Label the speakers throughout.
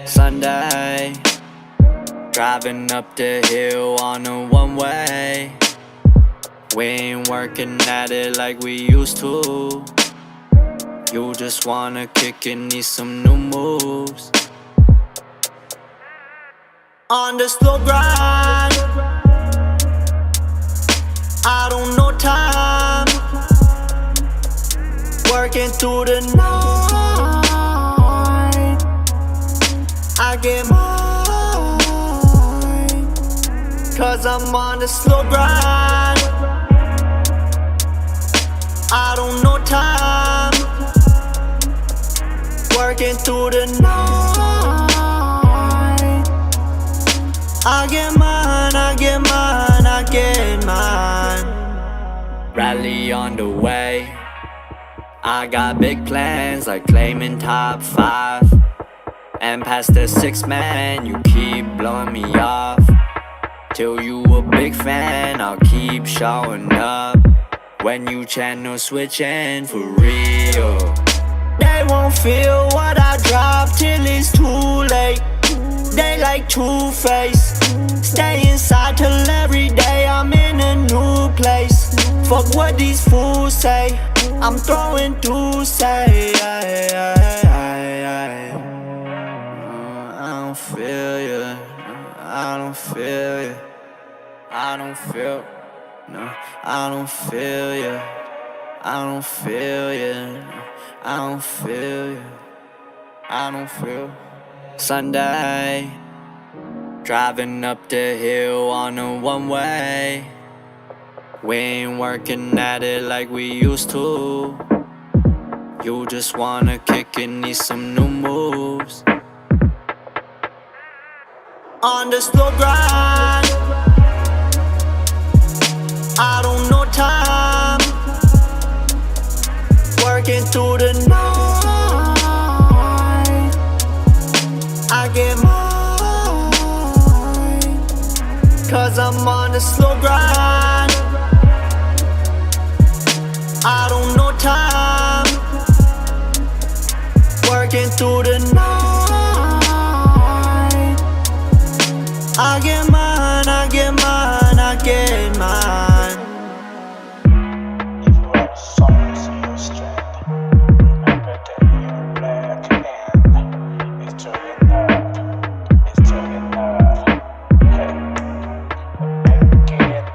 Speaker 1: Sunday, driving up the hill on a one-way. We ain't working at it like we used to. You just wanna kick and need some new moves. On the slow grind, I don't know time. Working through the night, I get mine, cause I'm on the slow grind. I don't know time. Working through the night, I get mine, I get mine, I get mine. Rally on the way, I got big plans like claiming top 5. And past the 6 man, you keep blowing me off. Till you a big fan, I'll keep showing up. When you channel switching for real, they won't feel what I drop till it's too late. They like Two-Face, stay inside till every day I'm in a new place. Fuck what these fools say, I'm throwing to say. I don't feel you, I don't feel you, I don't feel, no, I don't feel you, I don't feel you, I don't feel you, I don't feel. Sunday, driving up the hill on a one-way. We ain't working at it like we used to. You just wanna kick and need some new moves. On the slow grind, I don't know time. Working through the night, I get mine, cause I'm on the slow grind. I don't know time. Working through the night, I get mine, I get mine, I get mine.
Speaker 2: If you have songs in your strength, remember that you're black and it's to your nerve, it's to your nerve. Hey, make it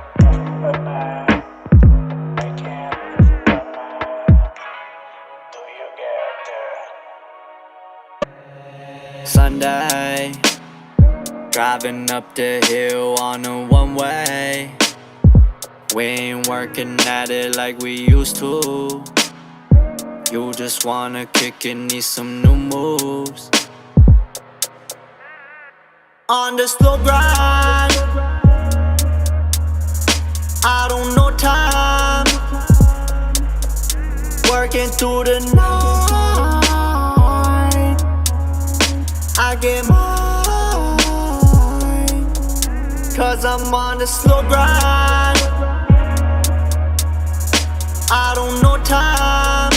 Speaker 2: a man, make it a man. Do you get there?
Speaker 1: Sunday, driving up the hill on a one-way. We ain't working at it like we used to. You just wanna kick and need some new moves. On the slow grind, I don't know time. Working through the night, I get mine, cause I'm on the slow grind. I don't know time.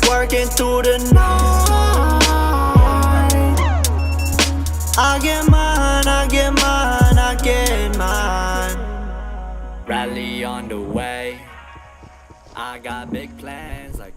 Speaker 1: Working through the night, I get mine, I get mine, I get mine. Rally on the way, I got big plans like